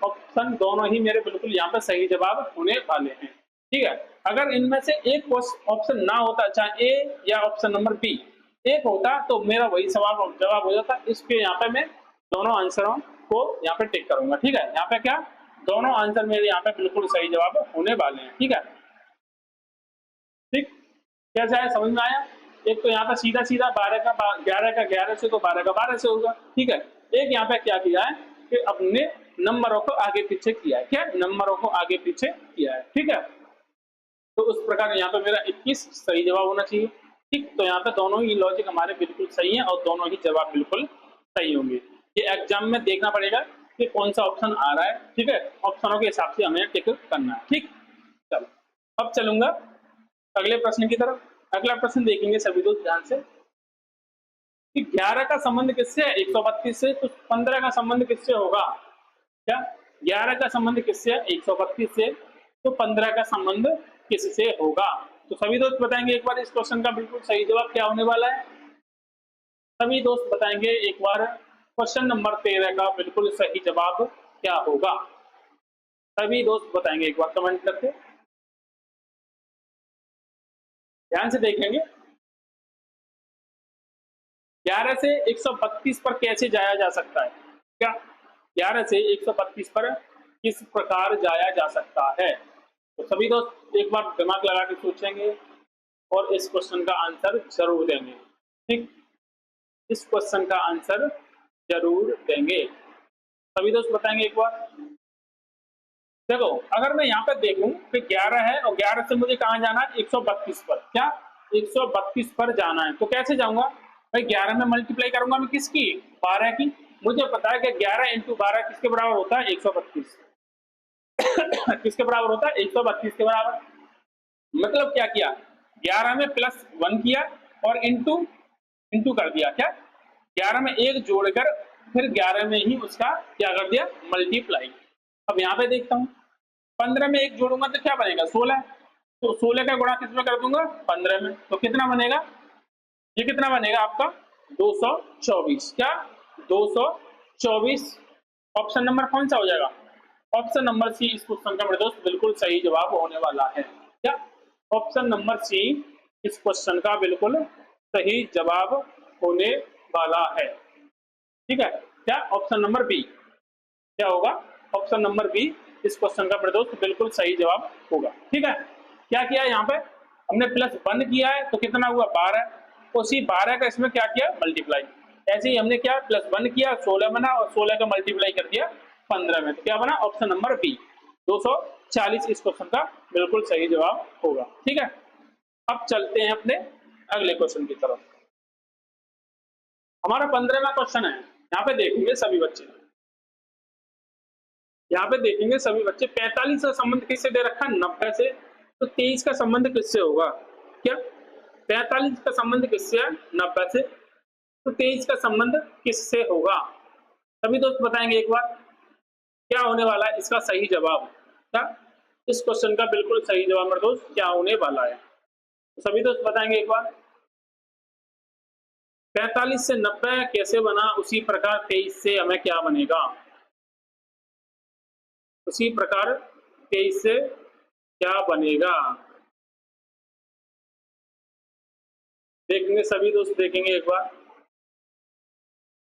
ऑप्शन दोनों ही मेरे बिल्कुल यहाँ पे सही जवाब होने वाले हैं। ठीक है, अगर इनमें से एक ऑप्शन ना होता, चाहे ए या ऑप्शन नंबर बी एक होता, तो मेरा वही सवाल जवाब हो जाता। इसके यहाँ पे मैं दोनों आंसरों को यहाँ पे टिक करूंगा। ठीक है, यहाँ पे क्या दोनों आंसर मेरे यहाँ पे बिल्कुल सही जवाब होने वाले हैं। ठीक है, ठीक, कैसे आया समझ में आया? एक तो यहाँ पे सीधा सीधा 12 का 11 से, तो 12 का 12 से होगा। ठीक है, एक यहाँ पे क्या किया है कि अपने नंबरों को आगे पीछे किया है। क्या नंबरों को आगे पीछे किया है। ठीक है, तो उस प्रकार यहाँ पे मेरा 21 सही जवाब होना चाहिए। ठीक, तो यहाँ पे दोनों ही लॉजिक हमारे बिल्कुल सही है और दोनों ही जवाब बिल्कुल सही होंगे। ये एग्जाम में देखना पड़ेगा कि कौन सा ऑप्शन आ रहा है। ठीक है, ऑप्शनों के हिसाब से हमें टिक करना है। ठीक, चलो अब चलूंगा अगले प्रश्न की तरफ। अगला प्रश्न देखेंगे सभी दोस्त ध्यान से कि 11 का संबंध किससे है 132 से, तो 15 का संबंध किससे होगा? क्या 11 का संबंध किससे है 132 से, तो 15 का संबंध किससे होगा? तो सभी दोस्त बताएंगे एक बार इस क्वेश्चन का बिल्कुल सही जवाब क्या होने वाला है। सभी दोस्त बताएंगे एक बार क्वेश्चन नंबर 13 का बिल्कुल सही जवाब क्या होगा। सभी दोस्त बताएंगे एक बार कमेंट करके, ध्यान से देखेंगे। 11 से 132 पर कैसे जाया जा सकता है? क्या 11 से 132 पर किस प्रकार जाया जा सकता है? तो सभी दोस्त एक बार दिमाग लगा के सोचेंगे और इस क्वेश्चन का आंसर जरूर देंगे। ठीक, इस क्वेश्चन का आंसर जरूर देंगे। सभी दोस्त बताएंगे एक बार। देखो, अगर मैं यहाँ पे देखूं कि 11 है और 11 से मुझे कहाँ जाना है 132 पर। क्या 132 पर जाना है, तो कैसे जाऊंगा भाई? 11 में मल्टीप्लाई करूंगा मैं किसकी 12 की। मुझे पता है कि 11 इंटू 12 किसके बराबर होता है 132 किसके बराबर होता है 132 के बराबर। मतलब क्या किया 11 में +1 किया और इंटू इंटू कर दिया। क्या 11 में एक जोड़कर फिर 11 में ही उसका क्या कर दिया मल्टीप्लाई। अब यहाँ पे देखता हूँ 15 में एक जोड़ूंगा तो क्या बनेगा 16, तो 16 का गुणा किसमें कर दूंगा 15 में, तो कितना बनेगा ये कितना बनेगा आपका 224। क्या 224 ऑप्शन नंबर कौन सा हो जाएगा? ऑप्शन नंबर सी इस क्वेश्चन का मेरे दोस्त बिल्कुल सही जवाब होने वाला है। क्या ऑप्शन नंबर सी इस क्वेश्चन का बिल्कुल सही जवाब होने वाला है। ठीक है, क्या ऑप्शन नंबर बी क्या होगा? ऑप्शन नंबर बी इस क्वेश्चन का मेरे दोस्त बिल्कुल सही जवाब होगा। ठीक है, क्या किया यहाँ पे हमने +1 किया है तो कितना हुआ 12, उसी 12 का इसमें क्या किया मल्टीप्लाई। ऐसे ही हमने क्या +1 किया 16 बना और 16 का मल्टीप्लाई कर दिया 15 में, तो क्या बना ऑप्शन नंबर बी 240 इस क्वेश्चन का बिल्कुल सही जवाब होगा। ठीक है, अब चलते हैं अपने अगले क्वेश्चन की तरफ। हमारा 15वां क्वेश्चन है, यहाँ पे देखेंगे सभी बच्चे, यहाँ पे देखेंगे सभी बच्चे 45 का संबंध किससे दे रखा है 90 से, तो 23 का संबंध किससे होगा? क्या 45 का संबंध किससे है 90 से, तो 23 का संबंध किससे होगा? सभी दोस्त बताएंगे एक बार क्या होने वाला है इसका सही जवाब। क्या इस क्वेश्चन का बिल्कुल सही जवाब मेरे दोस्त क्या होने वाला है, तो सभी दोस्त बताएंगे एक बार। 45 से 90 कैसे बना, उसी प्रकार 23 से हमें क्या बनेगा, उसी प्रकार 23 से क्या बनेगा देखेंगे सभी दोस्त, देखेंगे एक बार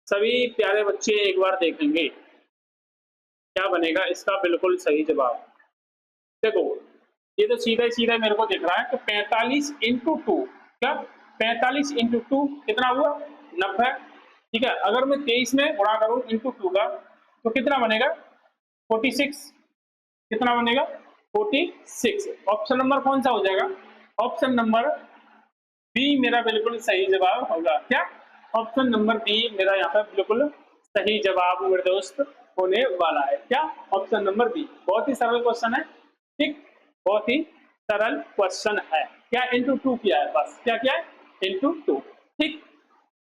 सभी प्यारे बच्चे एक बार देखेंगे क्या बनेगा इसका बिल्कुल सही जवाब। देखो ये तो सीधा ही सीधा मेरे को दिख रहा है कि 45 इंटू 2, क्या 45 इंटू 2 कितना हुआ 90। ठीक है, अगर मैं 23 में गुणा करूं इंटू 2 का तो कितना बनेगा 46, कितना बनेगा 46। ऑप्शन नंबर कौन सा हो जाएगा? ऑप्शन नंबर बी मेरा बिल्कुल सही जवाब होगा। क्या ऑप्शन नंबर बी मेरा यहाँ पर बिल्कुल सही जवाब मेरे दोस्त होने वाला है। क्या ऑप्शन नंबर बी, बहुत ही सरल क्वेश्चन है। ठीक, बहुत ही सरल क्वेश्चन है। क्या इंटू 2 किया है, बस क्या किया है इंटू 2। ठीक,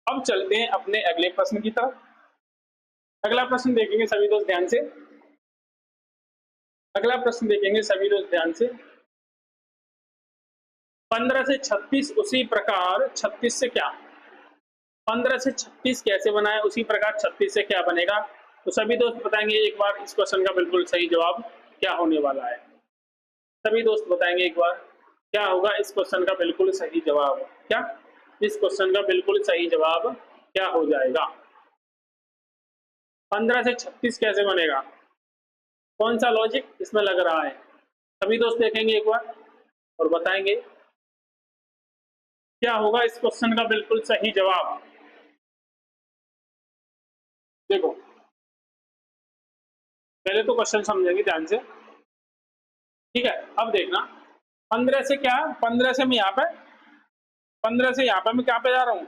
अब चलते हैं अपने अगले प्रश्न की तरफ। अगला प्रश्न देखेंगे सभी दोस्त ध्यान से, अगला प्रश्न देखेंगे सभी दोस्त ध्यान से। 15 से 36 उसी प्रकार 36 से क्या, 15 से 36 कैसे बना है, उसी प्रकार 36 से क्या बनेगा। तो सभी दोस्त बताएंगे एक बार इस क्वेश्चन का बिल्कुल सही जवाब क्या होने वाला है। सभी दोस्त बताएंगे एक बार क्या होगा इस क्वेश्चन का बिल्कुल सही जवाब। क्या इस क्वेश्चन का बिल्कुल सही जवाब क्या हो जाएगा? 15 से 36 कैसे बनेगा? कौन सा लॉजिक इसमें लग रहा है? सभी दोस्त देखेंगे एक बार और बताएंगे क्या होगा इस क्वेश्चन का बिल्कुल सही जवाब। देखो पहले तो क्वेश्चन समझेंगे ध्यान से, ठीक है। अब देखना 15 से क्या, 15 से मैं यहाँ पे 15 से यहाँ पे मैं क्या पे जा रहा हूँ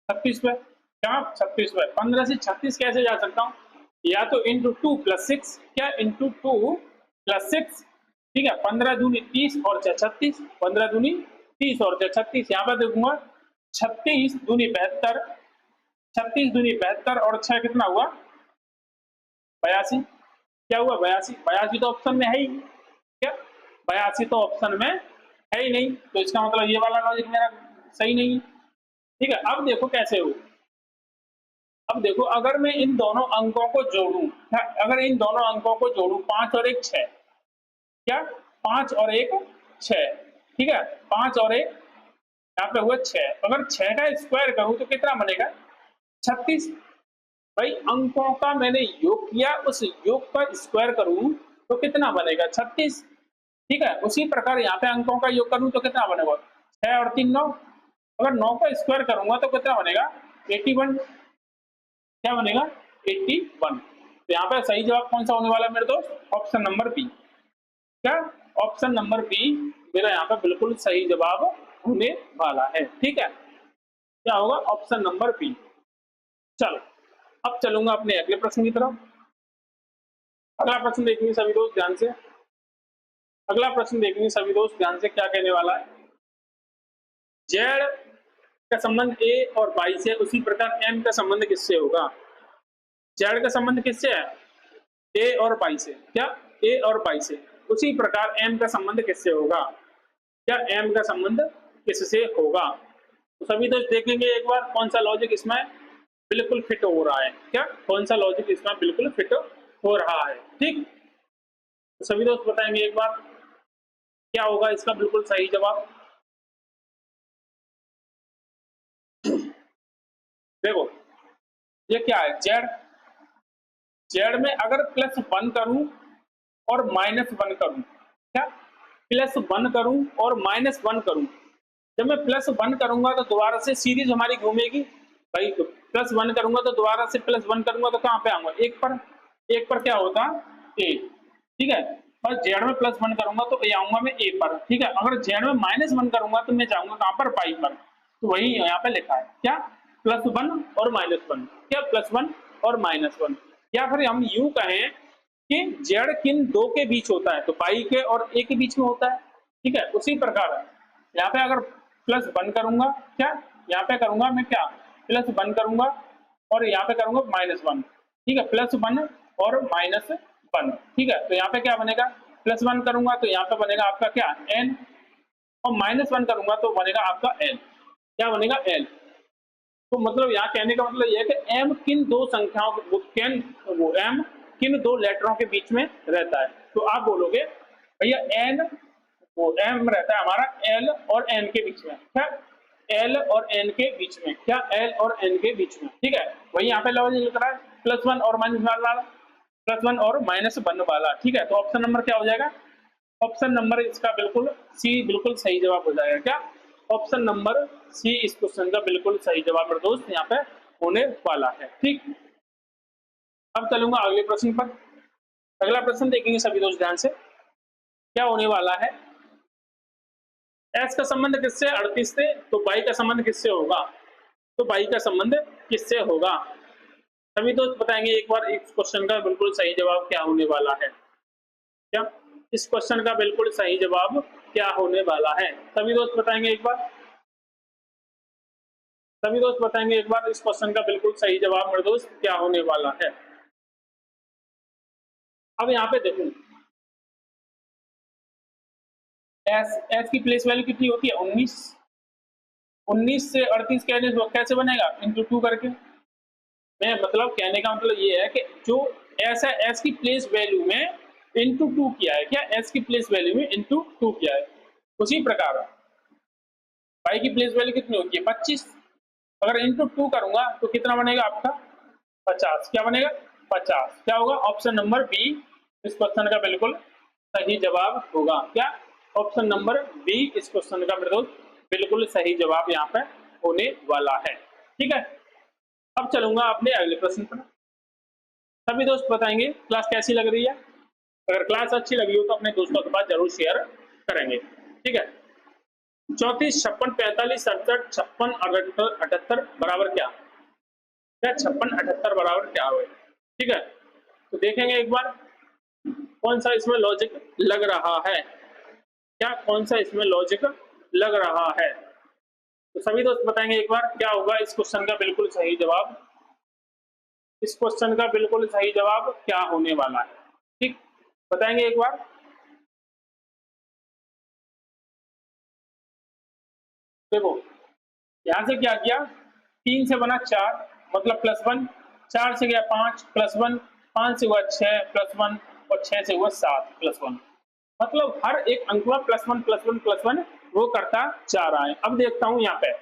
36 पे, क्या 36 पे 15 से 36 कैसे जा सकता हूँ? या तो इंटू 2 प्लस 6, क्या इंटू 2 प्लस 6, ठीक है। 15 दूनी 30 और 36, 15 दूनी 30 और 36, यहाँ पर देखूंगा 36 दूनी 72, 36 दूनी 72 और 6 कितना हुआ 82, क्या हुआ 82, 82 तो ऑप्शन में है ही, क्या 82 तो ऑप्शन में है ही नहीं, तो इसका मतलब ये वाला लॉजिक मेरा सही नहीं है, ठीक है। अब देखो कैसे हो, अब देखो अगर मैं इन दोनों अंकों को जोड़ूं, अगर इन दोनों अंकों को जोड़ूं 5 और 1 6, क्या 5 और 1 6, ठीक है 5 और 1 यहाँ पे हुआ 6, अगर 6 का स्क्वायर करूं तो कितना बनेगा 36। भाई अंकों का मैंने योग किया, उस योग का स्क्वायर करूं तो कितना बनेगा 36, ठीक है। उसी प्रकार यहाँ पे अंकों का योग करूं तो कितना बनेगा 6 और 3 9, अगर 9 का स्क्वायर करूंगा तो कितना बनेगा 81, क्या बनेगा 81। तो यहाँ पे सही जवाब कौन सा होने वाला है मेरे दोस्त? ऑप्शन नंबर बी, क्या ऑप्शन नंबर बी मेरा यहाँ पे बिल्कुल सही जवाब होने वाला है, ठीक है। क्या होगा ऑप्शन नंबर बी। चलो अब चलूंगा अपने अगले प्रश्न की तरफ। अगला प्रश्न देखेंगे सभी दोस्त ध्यान से, अगला प्रश्न देखेंगे सभी दोस्त ध्यान से, क्या कहने वाला है? जेड का संबंध ए और वाई से, उसी प्रकार एम का संबंध किससे होगा? जेड का संबंध किससे है? ए और वाई से, क्या ए और वाई से, उसी प्रकार एम का संबंध किससे होगा? क्या एम का संबंध किससे होगा? तो सभी दोस्त देखेंगे एक बार कौन सा लॉजिक इसमें बिल्कुल फिट हो रहा है, क्या कौन सा लॉजिक इसमें बिल्कुल फिट हो रहा है, ठीक। तो सभी दोस्त बताएंगे एक बार क्या होगा इसका बिल्कुल सही जवाब। देखो ये क्या है जेड, जेड में अगर +1 करूं और -1 करूं, क्या +1 करूं और -1 करूं, जब मैं +1 करूंगा तो दोबारा से सीरीज हमारी घूमेगी भाई, तो +1 करूंगा तो दोबारा से +1 करूंगा तो कहां पे आऊंगा 1 पर, 1 पर क्या होता ए, ठीक है। पर जेड में +1 करूंगा तो ए आऊंगा मैं ए पर, ठीक है। अगर जेड में -1 करूंगा तो मैं जाऊंगा कहां पर पाई पर, तो वही यहाँ पे लिखा है, क्या +1 और -1, क्या +1 और -1, या फिर हम यूं कहें कि जेड किन दो के बीच होता है, तो पाई के और ए के बीच में होता है, ठीक है। उसी प्रकार यहाँ पे अगर +1 करूंगा, क्या यहाँ पे करूंगा मैं क्या +1 करूंगा और यहाँ पे करूंगा -1, ठीक है +1 और -1, ठीक है। तो यहाँ पे क्या बनेगा +1 करूंगा तो यहाँ पे बनेगा आपका क्या n, और -1 करूंगा तो बनेगा आपका l, क्या बनेगा l। तो मतलब यहाँ कहने का मतलब यह है कि m किन दो संख्याओं वो m किन दो लेटरों के बीच में रहता है, तो आप बोलोगे भैया n वो m रहता है हमारा l और n के बीच में, क्या l और n के बीच में, क्या l और n के बीच में, ठीक है। वही यहाँ पे लॉजिक लिख रहा है +1 और -1 वाला, +1 और -1 वाला, ठीक है। तो ऑप्शन नंबर क्या हो जाएगा? ऑप्शन नंबर इसका बिल्कुल सी बिल्कुल सही जवाब हो जाएगा, क्या ऑप्शन नंबर सी इस क्वेश्चन का बिल्कुल सही जवाब मेरे दोस्त यहाँ पे होने वाला है, ठीक। अब चलूंगा अगले प्रश्न पर। अगला प्रश्न देखेंगे सभी दोस्त ध्यान से, क्या होने वाला है? एस का संबंध किससे 38 से, तो बाई का संबंध किससे होगा? तो बाई का संबंध किससे होगा? सभी दोस्त बताएंगे एक बार इस क्वेश्चन का बिल्कुल सही जवाब क्या होने वाला है, क्या इस क्वेश्चन का बिल्कुल सही जवाब क्या होने वाला है? सभी दोस्त बताएंगे एक बार, सभी दोस्त बताएंगे एक बार इस क्वेश्चन का बिल्कुल सही जवाब मेरे दोस्त क्या होने वाला है। अब यहाँ पे देखो एस की प्लेस वैल्यू कितनी होती है 19, 19 से 38 कैसे बनेगा इंटू 2 करके, मैं मतलब कहने का मतलब ये है कि जो ऐसा एस की प्लेस वैल्यू में इंटू टू किया है, क्या एस की प्लेस वैल्यू में इंटू टू किया है, उसी प्रकार पाई की प्लेस वैल्यू कितनी होती है 25, अगर इंटू टू करूंगा तो कितना बनेगा आपका 50, क्या बनेगा 50, क्या होगा ऑप्शन नंबर बी इस क्वेश्चन का बिल्कुल सही जवाब होगा। क्या ऑप्शन नंबर बी इस क्वेश्चन का बिल्कुल सही जवाब यहाँ पे होने वाला है। ठीक है, अब चलूंगा अपने अगले प्रश्न पर। सभी दोस्त बताएंगे क्लास कैसी लग रही है, अगर क्लास अच्छी लगी हो तो अपने दोस्तों के पास जरूर शेयर करेंगे। ठीक है, 34, 56, 45, 67, 56, 78, 78 बराबर क्या, क्या 56, 78 बराबर क्या हो। ठीक है, तो देखेंगे एक बार कौन सा इसमें लॉजिक लग रहा है, क्या कौन सा इसमें लॉजिक लग रहा है। तो सभी दोस्त बताएंगे एक बार क्या होगा इस क्वेश्चन का बिल्कुल सही जवाब, इस क्वेश्चन का बिल्कुल सही जवाब क्या होने वाला है। ठीक, बताएंगे एक बार। देखो यहां से क्या किया, 3 से बना 4 मतलब +1, 4 से गया 5 +1, 5 से हुआ 6 +1 और 6 से हुआ 7 +1, मतलब हर एक अंक में +1 +1 +1 वो करता जा रहा है। अब देखता हूं यहाँ पे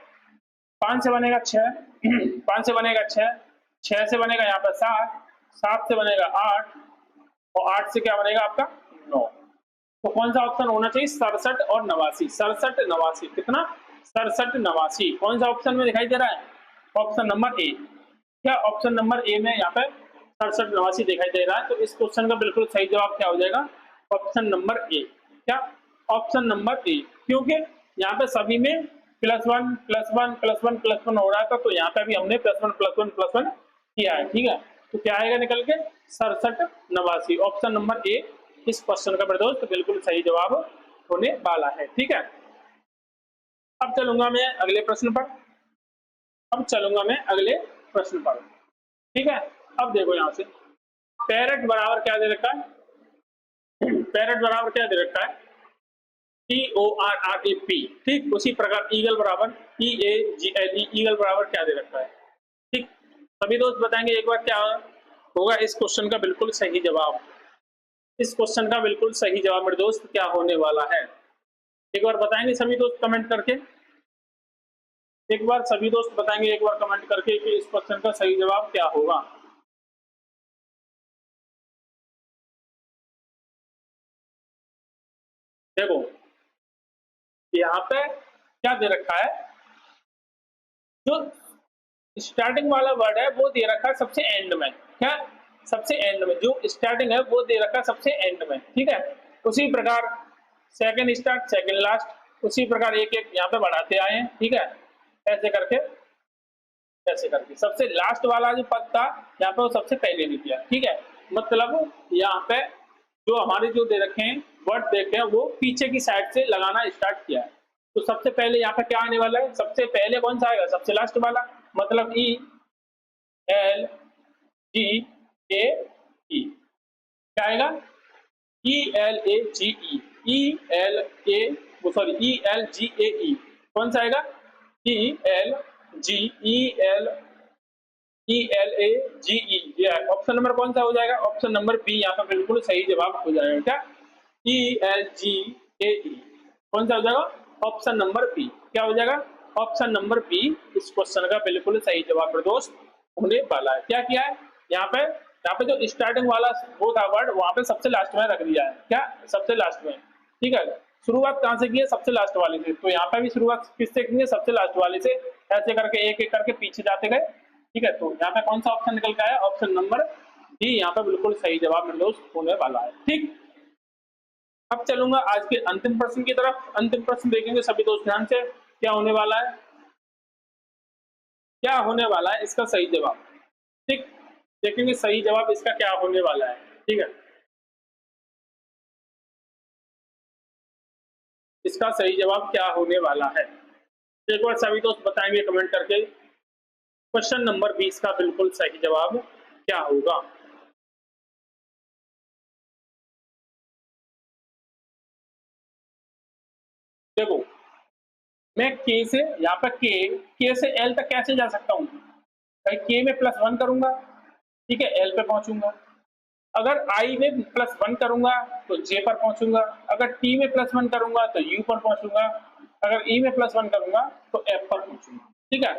5 से बनेगा 6 5 से बनेगा 6, 6 से बनेगा यहाँ पे 7, 7 से बनेगा 8 और 8 से क्या बनेगा आपका 9। तो कौन सा ऑप्शन होना चाहिए 67 और 89, 67 89 कितना 67 89, कौन सा ऑप्शन में दिखाई दे रहा है ऑप्शन नंबर ए। क्या ऑप्शन नंबर ए में यहाँ पे 67 89 दिखाई दे रहा है, तो इस क्वेश्चन का बिल्कुल सही जवाब क्या हो जाएगा ऑप्शन नंबर ए। क्या ऑप्शन नंबर ए, क्योंकि यहाँ पे सभी में +1 +1 +1 +1 हो रहा था, तो यहाँ पे भी हमने +1 +1 +1 किया है। ठीक है, तो क्या आएगा निकल के 67 89, ऑप्शन नंबर ए इस क्वेश्चन का दोस्त बिल्कुल सही जवाब होने वाला है। ठीक है, अब चलूंगा मैं अगले प्रश्न पर, अब चलूंगा मैं अगले प्रश्न पर। ठीक है, अब देखो यहाँ से पैरेट बराबर क्या दे रखा है, पैरेट बराबर क्या दे रखा है TORRAP। ठीक, उसी प्रकार ईगल बराबर EAGLE, ईगल बराबर क्या दे रखा है। ठीक, सभी दोस्त बताएंगे एक बार क्या होगा इस क्वेश्चन का बिल्कुल सही जवाब, इस क्वेश्चन का बिल्कुल सही जवाब मेरे दोस्त क्या होने वाला है, एक बार बताएंगे सभी दोस्त कमेंट करके, एक बार सभी दोस्त बताएंगे एक बार कमेंट करके कि इस क्वेश्चन का सही जवाब क्या होगा। देखो यहाँ पे क्या दे रखा है, जो स्टार्टिंग वाला वर्ड है वो दे रखा है सबसे एंड में, क्या सबसे एंड में जो स्टार्टिंग है वो दे रखा है सबसे एंड में। ठीक है, उसी प्रकार सेकंड स्टार्ट सेकंड लास्ट, उसी प्रकार एक एक यहाँ पे बढ़ाते आए हैं। ठीक है, ऐसे करके ऐसे करके सबसे लास्ट वाला जो पद था यहाँ पे वो सबसे पहले नहीं दिया। ठीक है, मतलब यहाँ पे जो हमारे जो दे रखे हैं वर्ड देखे हैं वो पीछे की साइड से लगाना स्टार्ट किया है, तो सबसे पहले यहाँ पे क्या आने वाला है, सबसे पहले कौन सा आएगा सबसे लास्ट वाला, मतलब ELGAE, क्या आएगा ELAGE, ELGAE, कौन सा आएगा ELGE, ऑप्शन नंबर कौन सा हो जाएगा ऑप्शन नंबर बी यहाँ पर बिल्कुल सही जवाब हो जाएगा। क्या ELGAE कौन सा हो जाएगा ऑप्शन नंबर बी, क्या हो जाएगा ऑप्शन नंबर बी इस क्वेश्चन का बिल्कुल सही जवाब दोस्त होने वाला है। क्या किया है यहाँ पे जो स्टार्टिंग वाला वो था वर्ड वहां पे सबसे लास्ट में रख दिया है, क्या सबसे लास्ट में। ठीक है, शुरुआत कहां से की है सबसे लास्ट वाले से, तो यहाँ पे भी शुरुआत किससे की है सबसे लास्ट वाले से, ऐसे करके एक एक करके पीछे जाते गए। ठीक है, तो यहाँ पे कौन सा ऑप्शन निकल के आया ऑप्शन नंबर डी यहाँ पे बिल्कुल सही जवाब मेरे दोस्त होने वाला है। ठीक, अब चलूंगा आज के अंतिम प्रश्न की तरफ, अंतिम प्रश्न देखेंगे सभी दोस्त ध्यान से क्या होने वाला है, क्या होने वाला है इसका सही जवाब। ठीक, देखेंगे सही जवाब इसका क्या होने वाला है। ठीक है, इसका सही जवाब क्या होने वाला है, एक बार सभी दोस्त बताएंगे कमेंट करके क्वेश्चन नंबर 20 का बिल्कुल सही जवाब क्या होगा। देखो मैं के से यहाँ पर के से एल तक कैसे जा सकता हूँ, भाई k में +1 करूंगा, ठीक है, l पे पहुंचूंगा। अगर i में +1 करूंगा तो j पर पहुंचूंगा, अगर t में +1 करूंगा तो u पर पहुंचूंगा, अगर e में +1 करूंगा तो f पर पहुंचूंगा। ठीक है,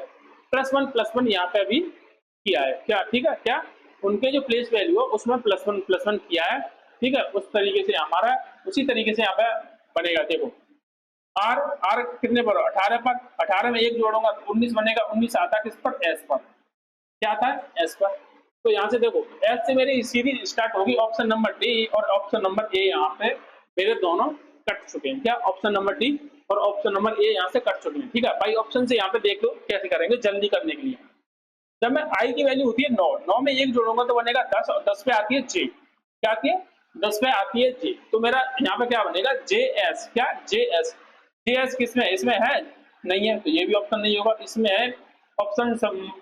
+1 यहाँ पे अभी किया है क्या, ठीक है, क्या उनके जो प्लेस वैल्यू है उसमें +1 किया है। ठीक है, उस तरीके से हमारा उसी तरीके से यहाँ पे बनेगा। देखो आर आर कितने पर, 18 पर, 18 में 1 जोड़ूंगा तो 19 बनेगा। 19 आता है किस पर, एस पर। क्या आता है, एस पर। तो यहाँ से देखो एस से मेरी सीरीज स्टार्ट होगी, ऑप्शन नंबर डी और ऑप्शन नंबर ए यहाँ पे मेरे दोनों कट चुके हैं। क्या, ऑप्शन नंबर डी और ऑप्शन नंबर ए यहाँ से कट चुके हैं। ठीक है, बाई ऑप्शन से यहाँ पे देख लो कैसे करेंगे जल्दी करने के लिए। जब मैं आई की वैल्यू होती है 9, 9 में 1 जोड़ूंगा तो बनेगा 10 और 10 पे आती है जे। क्या आती है, 10 पे आती है जे। तो मेरा यहाँ पे क्या बनेगा, जे एस। क्या, जे एस। जे एस किसमें, इसमें है नहीं है तो ये भी ऑप्शन नहीं होगा। इसमें है option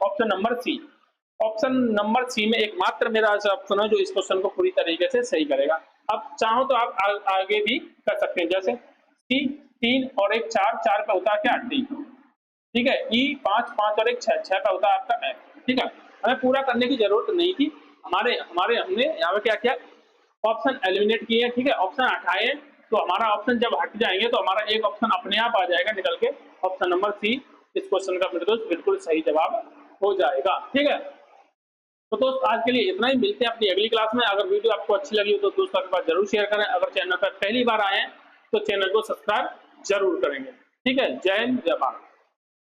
option number C. Option number C में एकमात्र मेरा ऐसा ऑप्शन है जो इस क्वेश्चन को पूरी तरीके से सही करेगा। अब चाहो तो आप आगे भी कर सकते हैं, जैसे सी 3 और 1 4, 4 पे होता है क्या, डी। ठीक है, ई 5, 5 और 1 6, 6 पे होता है आपका एफ। ठीक है, हमें पूरा करने की जरूरत नहीं थी। हमारे हमारे हमने यहाँ पे क्या किया, ऑप्शन एलिमिनेट किए हैं। ठीक है, ऑप्शन हटाए तो हमारा ऑप्शन जब हट जाएंगे तो हमारा एक ऑप्शन अपने आप आ जाएगा निकल के, ऑप्शन नंबर सी इस क्वेश्चन का मेरे दोस्त बिल्कुल सही जवाब हो जाएगा। ठीक है, तो दोस्त आज के लिए इतना ही, मिलते हैं अपनी अगली क्लास में। अगर वीडियो आपको अच्छी लगी हो तो दोस्तों के पास जरूर शेयर करें। अगर चैनल पर पहली बार आए हैं तो चैनल को सब्सक्राइब जरूर करेंगे। ठीक है, जय हिंद, जय भारत।